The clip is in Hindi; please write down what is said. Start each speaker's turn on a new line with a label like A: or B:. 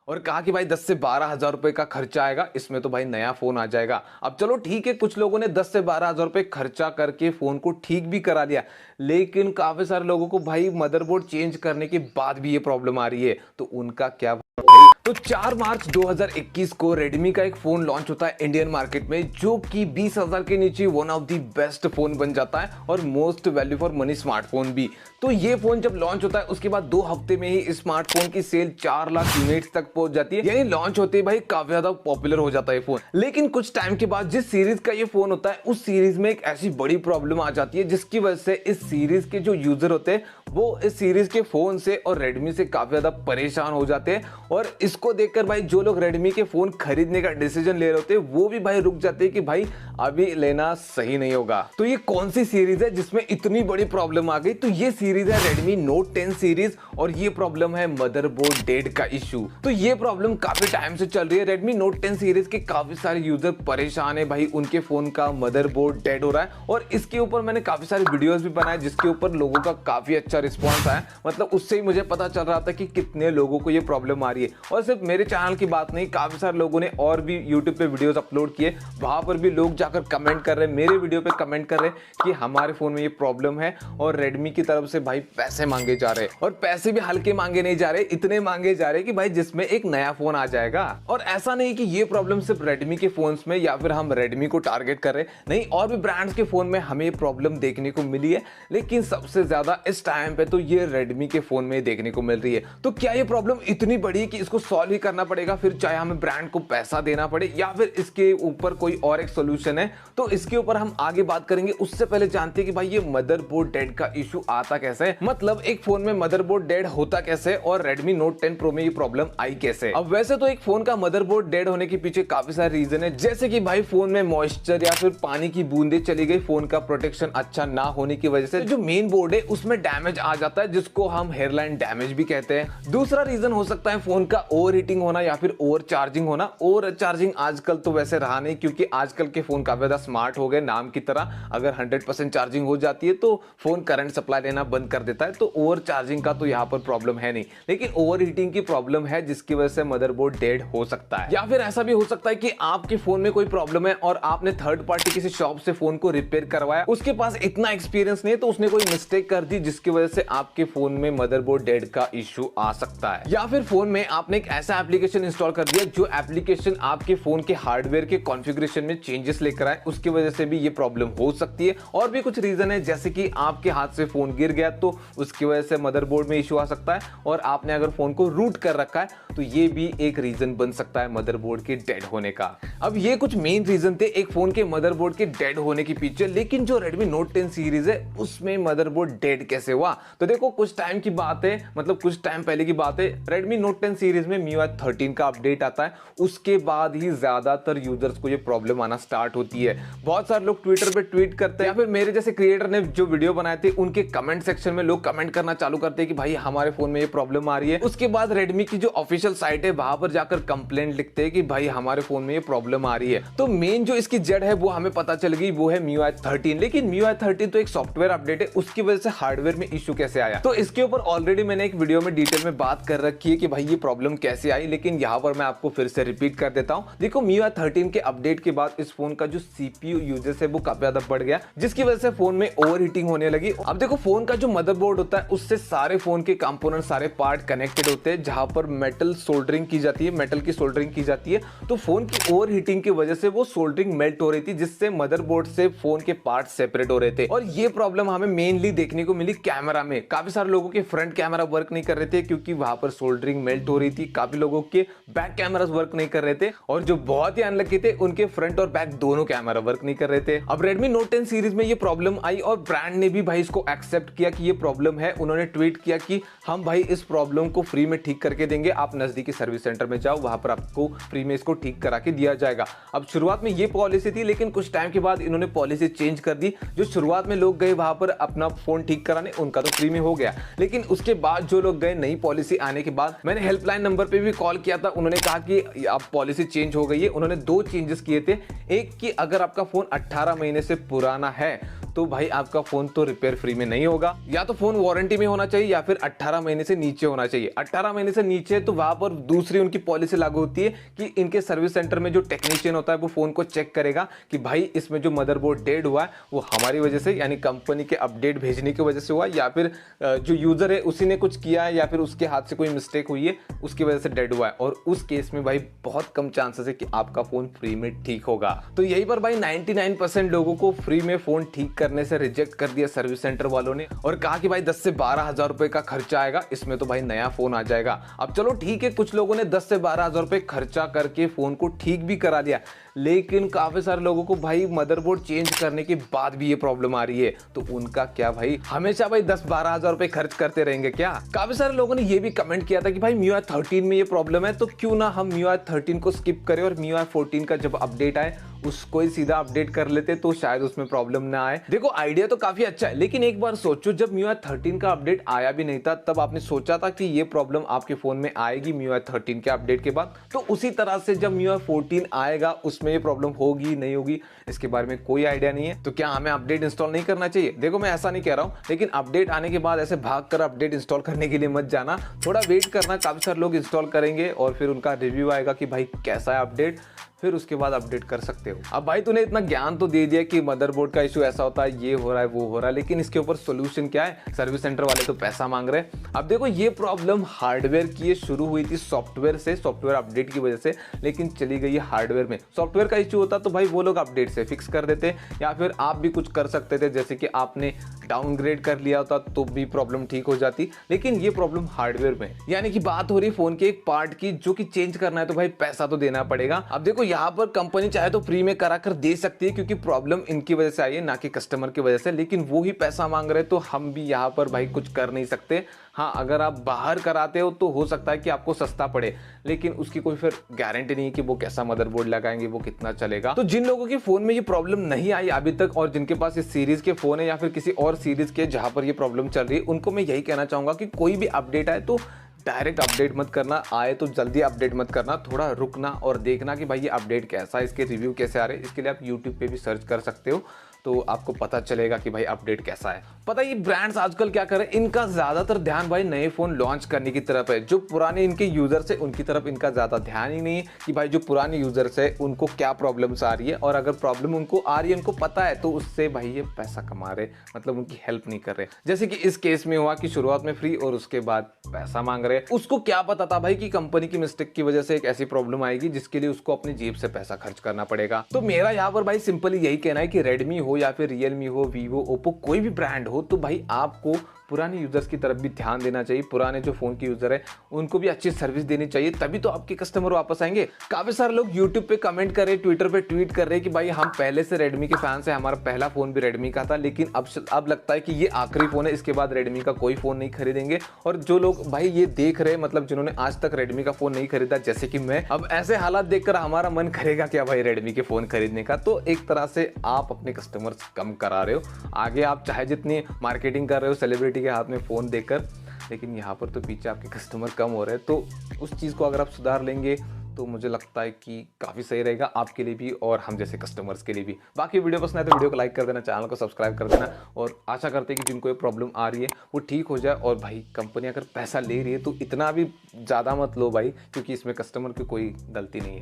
A: और कहा कि भाई 10 से 12 हजार रुपए का खर्चा आएगा, इसमें तो भाई नया फोन आ जाएगा। अब चलो ठीक है, कुछ लोगों ने 10 से 12 हजार रुपए खर्चा करके फोन को ठीक भी करा लिया, लेकिन काफी सारे लोगों को भाई मदरबोर्ड चेंज करने के बाद भी ये प्रॉब्लम आ रही है, तो उनका क्या भाई। तो 4 मार्च 2021 को रेडमी का एक फोन लॉन्च होता है इंडियन मार्केट में, जो कि 20 हजार के नीचे one of the best phone बन जाता है और most value for money smartphone भी। तो ये फोन जब लॉन्च होता है उसके बाद 2 हफ्ते में ही इस स्मार्टफोन की सेल 4 लाख यूनिट्स तक पहुंच जाती है, यानी लॉन्च होते ही भाई काफी ज्यादा पॉपुलर हो जाता है फोन। लेकिन कुछ टाइम के बाद जिस सीरीज का ये फोन होता है उस सीरीज में एक ऐसी बड़ी प्रॉब्लम आ जाती है, जिसकी वजह से इस सीरीज के जो यूजर होते हैं वो इस सीरीज के फोन से और रेडमी से काफी ज्यादा परेशान हो जाते हैं। और इसको देखकर भाई जो लोग रेडमी के फोन खरीदने का डिसीजन ले रहे होते हैं वो भी भाई रुक जाते हैं कि भाई अभी लेना सही नहीं होगा। तो ये कौन सी सीरीज है जिसमें इतनी बड़ी प्रॉब्लम आ गई? तो ये सीरीज है रेडमी नोट 10 सीरीज और ये प्रॉब्लम है मदरबोर्ड डेड का इशू। तो ये प्रॉब्लम काफी टाइम से चल रही है। रेडमी नोट 10 सीरीज के काफी सारे यूजर परेशान है भाई, उनके फोन का मदरबोर्ड डेड हो रहा है। और इसके ऊपर मैंने काफी सारे वीडियोस भी बनाए जिसके ऊपर लोगों का काफी अच्छा रिस्पॉन्स आया, मतलब उससे ही मुझे पता चल रहा था कि कितने लोगों को ये प्रॉब्लम आ रही है। और सिर्फ मेरे चैनल की बात नहीं, काफी सारे लोगों ने और भी यूट्यूब पे वीडियोस अपलोड किए, वहां पर भी लोग जाकर कमेंट कर रहे हैं, मेरे वीडियो पे कमेंट कर रहे हैं कि हमारे फोन में ये प्रॉब्लम है और रेडमी की तरफ से भाई पैसे मांगे जा रहे हैं। और पैसे भी हल्के मांगे नहीं जा रहे, इतने मांगे जा रहे कि भाई जिसमें एक नया फोन आ जाएगा। और ऐसा नहीं कि ये प्रॉब्लम सिर्फ रेडमी के फोन्स में या फिर हम रेडमी को टारगेट कर रहे हैं, नहीं, और भी ब्रांड्स के फोन में हमें ये प्रॉब्लम देखने को मिली है, लेकिन सबसे ज्यादा इस टाइम पे तो ये रेडमी के फोन में देखने को मिल रही है। तो क्या ये प्रॉब्लम इतनी बड़ी है कि इसको सॉल्व ही करना पड़ेगा, फिर चाहे हमें ब्रांड को पैसा देना पड़े, या फिर इसके ऊपर कोई और एक सोल्यूशन है? तो इसके ऊपर हम आगे बात करेंगे। उससे पहले जानते हैं कि भाई ये मदरबोर्ड डेड का इशू आता कैसे है, मतलब एक फोन में मदरबोर्ड डेड होता कैसे और रेडमी नोट 10 प्रो में ये प्रॉब्लम आई कैसे। अब वैसे तो एक फोन का मदरबोर्ड डेड होने के पीछे काफी सारे रीजन है, जैसे कि भाई फोन में मॉइस्चर या फिर पानी की बूंदे चली गई, फोन का प्रोटेक्शन अच्छा ना होने की वजह से जो मेन बोर्ड है उसमें डैमेज आ जाता है, जिसको हम हेयरलाइन डैमेज भी कहते हैं। दूसरा रीजन हो सकता है फोन का ओवर हीटिंग होना या फिर ओवर चार्जिंग होना। ओवर चार्जिंग आजकल तो वैसे रहा नहीं, क्योंकि आजकल के फोन काफी ज्यादा स्मार्ट हो गए नाम की तरह। अगर 100% चार्जिंग हो जाती है तो फोन करंट सप्लाई लेना बंद कर देता है, तो ओवर चार्जिंग का तो यहाँ पर प्रॉब्लम है नहीं, लेकिन ओवर हीटिंग की प्रॉब्लम है जिसकी वजह से मदरबोर्ड डेड हो सकता है। या फिर ऐसा भी हो सकता है कि आपके फोन में कोई प्रॉब्लम है और आपने थर्ड पार्टी किसी शॉप से फोन को रिपेयर करवाया, उसके पास इतना एक्सपीरियंस नहीं है, तो उसने कोई मिस्टेक कर दी जिसकी वजह से आपके फोन में मदरबोर्ड डेड का इशू आ सकता है। या फिर फोन में आपने एक ऐसा एप्लीकेशन इंस्टॉल कर दिया जो एप्लीकेशन आपके फोन के हार्डवेयर के कॉन्फ़िगरेशन में चेंजेस लेकर आए, उसकी वजह से भी ये प्रॉब्लम हो सकती है। और भी कुछ रीजन है, जैसे कि आपके हाथ से फोन गिर गया तो उसकी वजह से मदरबोर्ड में इशू आ सकता है, और आपने अगर फोन को रूट कर रखा है तो ये भी एक रीजन बन सकता है मदरबोर्ड के डेड होने का। अब ये कुछ मेन रीजन थे एक फोन के मदरबोर्ड के डेड होने के पीछे, लेकिन जो रेडमी नोट 10 सीरीज है उसमें मदरबोर्ड डेड कैसे हुआ? तो देखो कुछ टाइम की बात है, मतलब कुछ टाइम पहले की बात है, रेडमी नोट 10 सीरीज में MIUI 13 का अपडेट आता है, उसके बाद ही ज्यादातर यूजर्स को ये प्रॉब्लम आना स्टार्ट होती है। बहुत सारे लोग ट्विटर पे ट्वीट करते हैं या फिर मेरे जैसे क्रिएटर ने जो वीडियो बनाए थे उनके कमेंट सेक्शन में लोग कमेंट करना चालू करते हैं कि भाई हमारे फोन में ये प्रॉब्लम आ रही है। उसके बाद रेडमी की जो ऑफिशियल साइट है वहां पर जाकर कंप्लेंट लिखते हैं कि भाई हमारे फोन में ये प्रॉब्लम आ रही है। तो मेन जो इसकी जड़ है वो हमें पता चल गई, वो है MIUI 13। लेकिन MIUI 13 तो एक सॉफ्टवेयर अपडेट है, उसकी वजह से हार्डवेयर में इशू कैसे आया? तो इसके ऊपर ऑलरेडी मैंने एक वीडियो में डिटेल में बात कर रखी है कि भाई ये प्रॉब्लम कैसे आई, लेकिन यहाँ पर मैं आपको फिर से रिपीट कर देता हूँ। देखो MIUI 13 के अपडेट के बाद इस फोन का जो CPU यूजेस है वो काफी ज्यादा बढ़ गया, जिसकी वजह से फोन में ओवर हीटिंग होने लगी। अब देखो फोन का जो मदरबोर्ड होता है उससे सारे फोन के कंपोनेंट, सारे पार्ट कनेक्टेड होते हैं, जहां पर मेटल सोल्डरिंग की जाती है, मेटल की सोल्डरिंग की जाती है। तो फोन की ओवर हीटिंग की वजह से वो सोल्डरिंग मेल्ट हो रही थी, जिससे मदरबोर्ड से फोन के पार्ट सेपरेट हो रहे थे। और ये प्रॉब्लम हमें मेनली देखने को मिली कैमरा में। काफी सारे लोगों के फ्रंट कैमरा वर्क नहीं कर रहे थे क्योंकि वहां पर सोल्डरिंग मेल्ट हो रही थी। काफी लोगों के बैक कैमरास वर्क नहीं कर रहे थे, और जो बहुत ही अनलकी थे उनके फ्रंट और बैक दोनों कैमरा वर्क नहीं कर रहे थे। अब रेडमी नोट 10 सीरीज में ये प्रॉब्लम आई और ब्रांड ने भी भाई इसको एक्सेप्ट किया कि ये प्रॉब्लम है। उन्होंने ट्वीट किया कि हम भाई इस प्रॉब्लम को फ्री में ठीक करके देंगे, आप नजदीकी सर्विस सेंटर में जाओ, वहां पर आपको फ्री में इसको ठीक करा के दिया जाएगा। अब शुरुआत में ये पॉलिसी थी, लेकिन कुछ टाइम के बाद इन्होंने पॉलिसी चेंज कर दी। जो शुरुआत में लोग गए वहां पर अपना फोन ठीक कराने, उनका तो फ्री में हो गया, लेकिन उसके बाद जो लोग गए नई पॉलिसी आने के बाद, मैंने हेल्पलाइन नंबर पे भी कॉल किया था, उन्होंने कहा कि अब पॉलिसी चेंज हो गई है। उन्होंने 2 चेंजेस किए थे। एक कि अगर आपका फोन 18 महीने से पुराना है तो भाई आपका फोन तो रिपेयर फ्री में नहीं होगा। या तो फोन वारंटी में होना चाहिए या फिर 18 महीने से नीचे होना चाहिए। 18 महीने से नीचे तो वहां पर दूसरी उनकी पॉलिसी लागू होती है कि इनके सर्विस सेंटर में जो टेक्नीशियन होता है वो फोन को चेक करेगा कि भाई इसमें जो मदरबोर्ड डेड हुआ है वो हमारी वजह से यानी कंपनी के अपडेट भेजने की वजह से हुआ या फिर जो यूजर है उसी ने कुछ किया है या फिर उसके हाथ से कोई मिस्टेक हुई है उसकी वजह से डेड हुआ है। और उस केस में भाई बहुत कम चांसेस है कि आपका फोन फ्री में ठीक होगा। तो यही पर भाई 99% लोगों को फ्री में फोन ठीक करने से रिजेक्ट कर दिया सर्विस सेंटर वालों ने और कहा कि भाई 10 से 12 हजार रुपए का खर्चा आएगा, इसमें तो भाई नया फोन आ जाएगा। अब चलो ठीक है, कुछ लोगों ने 10 से 12 हजार रुपए खर्चा करके फोन को ठीक भी करा लिया, लेकिन काफी सारे लोगों को भाई मदरबोर्ड चेंज करने के बाद भी ये प्रॉब्लम आ रही है। तो उनका क्या भाई, हमेशा भाई 10-12 हजार रुपए खर्च करते रहेंगे क्या? काफी सारे लोगों ने ये भी कमेंट किया था कि भाई MIUI 13 में ये प्रॉब्लम है, तो क्यों ना हम MIUI 13 को स्किप करें और MIUI 14 का जब अपडेट आए उसको ही सीधा अपडेट कर लेते तो शायद उसमें प्रॉब्लम ना आए। देखो आइडिया तो काफी अच्छा है, लेकिन एक बार सोचो जब MIUI 13 का अपडेट आया भी नहीं था तब आपने सोचा था कि ये प्रॉब्लम आपके फोन में आएगी MIUI 13 के अपडेट के बाद, तो उसी तरह से जब MIUI 14 आएगा उसमें ये प्रॉब्लम होगी नहीं होगी इसके बारे में कोई आइडिया नहीं है। तो क्या हमें अपडेट इंस्टॉल नहीं करना चाहिए? देखो मैं ऐसा नहीं कह रहा हूं, लेकिन अपडेट आने के बाद ऐसे भाग कर अपडेट इंस्टॉल करने के लिए मत जाना, थोड़ा वेट करना। काफी सारे लोग इंस्टॉल करेंगे और फिर उनका रिव्यू आएगा कि भाई कैसा है अपडेट, फिर उसके बाद अपडेट कर सकते हो। अब भाई तूने इतना ज्ञान तो दे दिया कि मदरबोर्ड का इशू ऐसा होता है, ये हो रहा है वो हो रहा है, लेकिन इसके ऊपर सोल्यूशन क्या है? सर्विस सेंटर वाले तो पैसा मांग रहे हैं। अब देखो ये प्रॉब्लम हार्डवेयर की ये शुरू हुई थी सॉफ्टवेयर से, सॉफ्टवेयर अपडेट की वजह से, लेकिन चली गई है हार्डवेयर में। सॉफ्टवेयर का इशू होता तो भाई वो लोग अपडेट से फिक्स कर देते, या फिर आप भी कुछ कर सकते थे, जैसे कि आपने डाउनग्रेड कर लिया होता तो भी प्रॉब्लम ठीक हो जाती। लेकिन ये प्रॉब्लम हार्डवेयर में, यानी कि बात हो रही फोन के एक पार्ट की जो कि चेंज करना है तो भाई पैसा तो देना पड़ेगा। अब देखो यहाँ पर कंपनी चाहे तो फ्री में करा कर दे सकती है क्योंकि प्रॉब्लम इनकी वजह से आई है ना कि कस्टमर की वजह से, लेकिन वो ही पैसा मांग रहे तो हम भी यहाँ पर भाई कुछ कर नहीं सकते। हाँ अगर आप बाहर कराते हो तो हो सकता है कि आपको सस्ता पड़े, लेकिन उसकी कोई फिर गारंटी नहीं है कि वो कैसा मदरबोर्ड लगाएंगे, वो कितना चलेगा। तो जिन लोगों के फोन में ये प्रॉब्लम नहीं आई अभी तक और जिनके पास इस सीरीज के फोन है या फिर किसी और सीरीज के जहां पर ये प्रॉब्लम चल रही है, उनको मैं यही कहना चाहूंगा कि कोई भी अपडेट आए तो डायरेक्ट अपडेट मत करना, आए तो जल्दी अपडेट मत करना, थोड़ा रुकना और देखना कि भाई ये अपडेट कैसा है, इसके रिव्यू कैसे आ रहे हैं। इसके लिए आप यूट्यूब पे भी सर्च कर सकते हो तो आपको पता चलेगा कि भाई अपडेट कैसा है। पता है ये ब्रांड्स आजकल क्या कर रहे हैं, इनका ज्यादातर ध्यान भाई नए फोन लॉन्च करने की तरफ है। जो पुराने इनके यूजर्स है उनकी तरफ इनका ज्यादा ध्यान ही नहीं है कि भाई जो पुराने यूजर्स है उनको क्या प्रॉब्लम्स आ रही है, और अगर प्रॉब्लम उनको आ रही है उनको पता है तो उससे भाई ये पैसा कमा रहे, मतलब उनकी हेल्प नहीं कर रहे। जैसे कि इस केस में हुआ कि शुरुआत में फ्री और उसके बाद पैसा मांग रहे। उसको क्या पता था भाई कि कंपनी की मिस्टेक की वजह से एक ऐसी प्रॉब्लम आएगी जिसके लिए उसको अपनी जेब से पैसा खर्च करना पड़ेगा। तो मेरा यहाँ पर भाई सिंपली यही कहना है कि रेडमी हो या फिर रियलमी हो, वीवो, ओप्पो, कोई भी ब्रांड हो, तो भाई आपको पुराने यूजर्स की तरफ भी ध्यान देना चाहिए। पुराने जो फोन के यूजर है उनको भी अच्छी सर्विस देनी चाहिए, तभी तो आपके कस्टमर वापस आएंगे। काफी सारे लोग यूट्यूब पे कमेंट कर रहे, ट्विटर पे ट्वीट कर रहे कि भाई हम पहले से रेडमी के फैंस हैं, हमारा पहला फोन भी रेडमी का था, लेकिन अब लगता है कि ये आखिरी फोन है, इसके बाद रेडमी का कोई फोन नहीं खरीदेंगे। और जो लोग भाई ये देख रहे, मतलब जिन्होंने आज तक रेडमी का फोन नहीं खरीदा जैसे कि मैं, अब ऐसे हालात देखकर हमारा मन करेगा क्या भाई रेडमी के फोन खरीदने का। तो एक तरह से आप अपने कस्टमर्स कम करा रहे हो। आगे आप चाहे जितनी मार्केटिंग कर रहे हो सेलिब्रिटी के हाथ में फोन देकर, लेकिन यहाँ पर तो पीछे आपके कस्टमर कम हो रहे हैं। तो उस चीज़ को अगर आप सुधार लेंगे तो मुझे लगता है कि काफ़ी सही रहेगा आपके लिए भी और हम जैसे कस्टमर्स के लिए भी। बाकी वीडियो पसंद है तो वीडियो को लाइक कर देना, चैनल को सब्सक्राइब कर देना, और आशा करते हैं कि जिनको ये प्रॉब्लम आ रही है वो ठीक हो जाए। और भाई कंपनी अगर पैसा ले रही है तो इतना भी ज़्यादा मत लो भाई, क्योंकि इसमें कस्टमर की कोई गलती नहीं है।